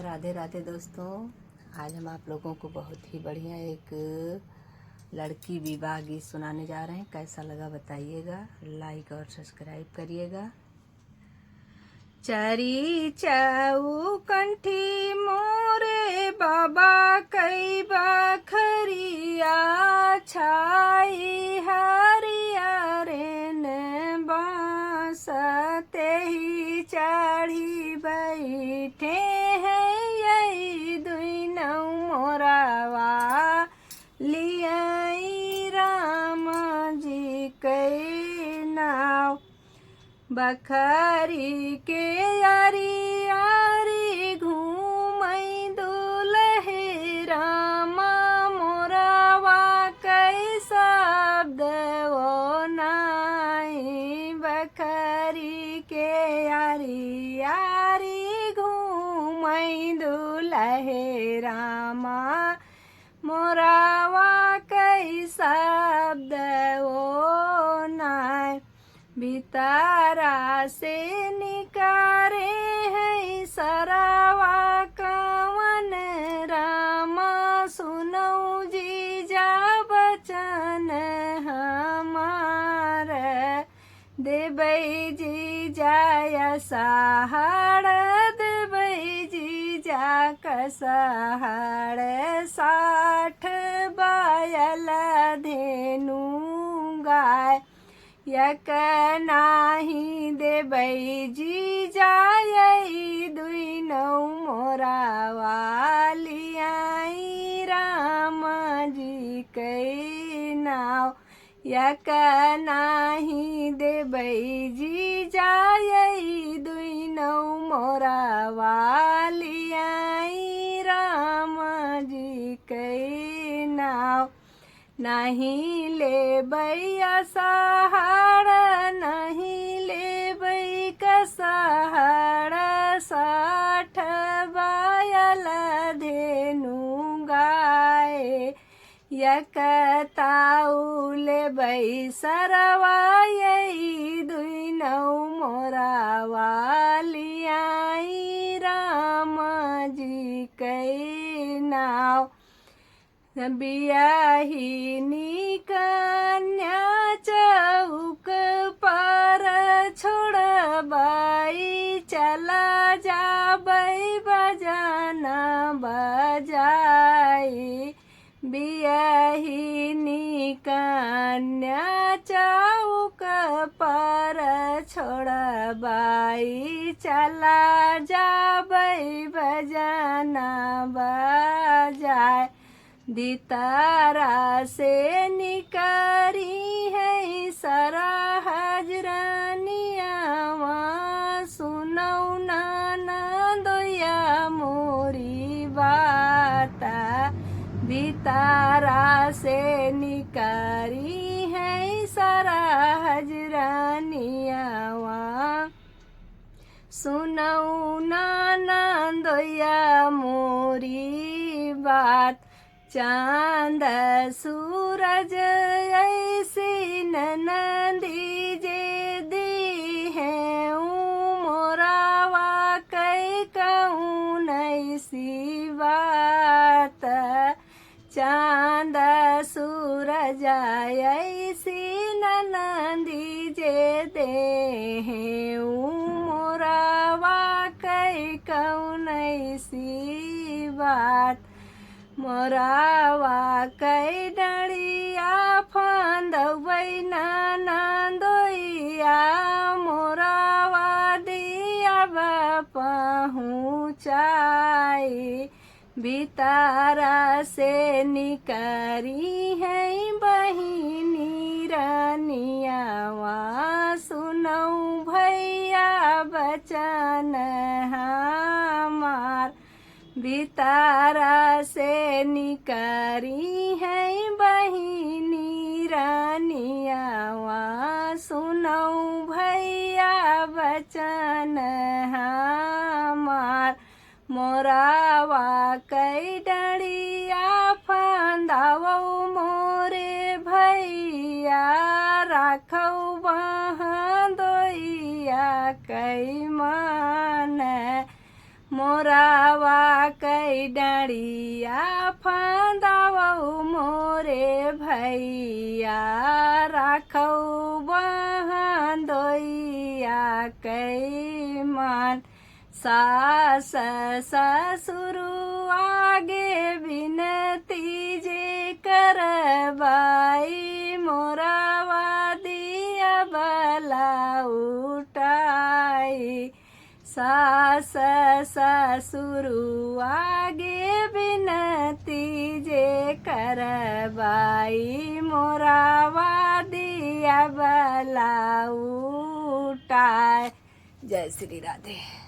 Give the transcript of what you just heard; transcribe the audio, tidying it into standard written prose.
राधे राधे दोस्तों। आज हम आप लोगों को बहुत ही बढ़िया एक लड़की विवाह गीत सुनाने जा रहे हैं। कैसा लगा बताइएगा, लाइक और सब्सक्राइब करिएगा। चरी चाऊ कंठी मोरे बाबा कई बखरिया छाई हरिया रे न बासते ही चढ़ी बैठे हैं यही दुई नौ मोरावा लियाई राम जी कई नाव बखरी के यारी यारी घूमई दुलहे रामा मोरावा कई शब्द वो नाई बखरी के यारी यारी घूमई दुलहे रामा मोरावा कई शब्द वो नाई भीतरा से निकारे है सरवा कवन रामा सुनऊ जी जा बचन हमार देवई जी जाय सहाड़ देवई जी जा कसहाड़ 60 बायल धेनु गाय यक नाही देवई जी जायई दुई नौ मोरावा लियाई राम जी कई नाव यक नाही देवई जी जायई दुई नौ मोरावा लियाई राम जी कई नाव नहीं ले बैया सहाड़ नहीं ले बै कसहाड़ 60 बायल धेनु गाय यक ताऊ ले बै सरवा यही दुई नौ मोरावा लियाई राम जी कई नाव बियाहिनी कन्या चौक पर छोड़बाई चला जाबई बजाना बजाई बियाहिनी कन्या चौक पर छोड़बाई चला जाबई बजाना बजाए दितारा से निकरी है सरा हजरानियावा सुनौ नाना दोया मोरी बाता दितारा से निकरी है सरा हजरानियावा सुनौ नाना दोया मोरी बात चांद सूरज ऐसी नंदी जे दी है मोरावा कई कहूँ ऐसी बात चांद सूरज ऐसी नंदी जे दे है मोरावा कई कहूँ ऐसी बात मोरावा कई डड़िया फंदवई नंदोइया मोरावा दिया पहुँचाई भीतरा से निकरी है बहिनी रानियावा सुनऊ भैया बचन हमार भीतरा से निकरी है बहिनी रानियावा सुनऊ भैया बचन हमार मोरावा कई डड़िया फंदावो मोरे भैया राखौ बहाँ दोइया कई मन मोरावा कई डरिया फंदावऊ मोरे भैया राखौ बहन दोइया कई मान सास ससुर आगे बिनती जे करबाई मोरावा दिया बला उठाई सास ससुर आगे बिनती जे करबाई मोरावा दिया बला उठाई। जय श्री राधे।